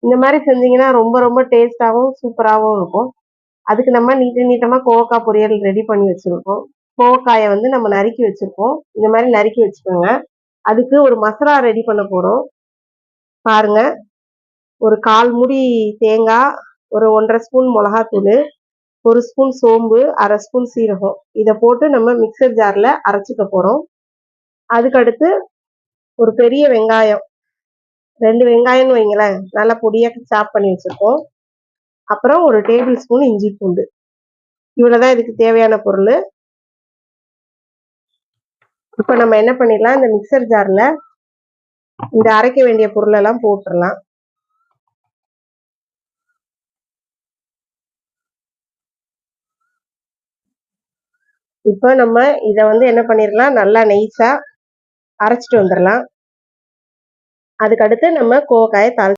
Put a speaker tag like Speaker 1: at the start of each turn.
Speaker 1: இந்த மாதிரி செஞ்சீங்கன்னா ரொம்ப ரொம்ப டேஸ்டாகவும் சூப்பராகவும் இருக்கும். அதுக்கு நம்ம நீட்டமாக கோவக்காய் பொரியல் ரெடி பண்ணி வச்சுருக்கோம். கோவக்காயை வந்து நம்ம நறுக்கி வச்சுருக்கோம். இந்த மாதிரி நறுக்கி வச்சுக்கோங்க. அதுக்கு ஒரு மசாலா ரெடி பண்ண போகிறோம். பாருங்க, ஒரு 1/4 மூடி தேங்காய், ஒரு 1½ ஸ்பூன் மிளகாத்தூள், 1 ஸ்பூன் சோம்பு, 1/2 ஸ்பூன் சீரகம், இதை போட்டு நம்ம மிக்சர் ஜாரில் அரைச்சிக்க போகிறோம். அதுக்கடுத்து ஒரு பெரிய வெங்காயம், 2 வெங்காயம்னு வைங்களேன், நல்லா பொடியாக சாப் பண்ணி வச்சுருக்கோம். அப்புறம் ஒரு டேபிள் ஸ்பூன் இஞ்சி பூண்டு. இவ்வளோதான் இதுக்கு தேவையான பொருள். இப்போ நம்ம என்ன பண்ணிடலாம், இந்த மிக்சர் ஜாரில் இந்த அரைக்க வேண்டிய பொருளெல்லாம் போட்டுடலாம். இப்போ நம்ம இதை வந்து என்ன பண்ணிடலாம், நல்லா நைஸாக அரைச்சிட்டு வந்துடலாம். அதுக்கடுத்து நம்ம கோவக்காயை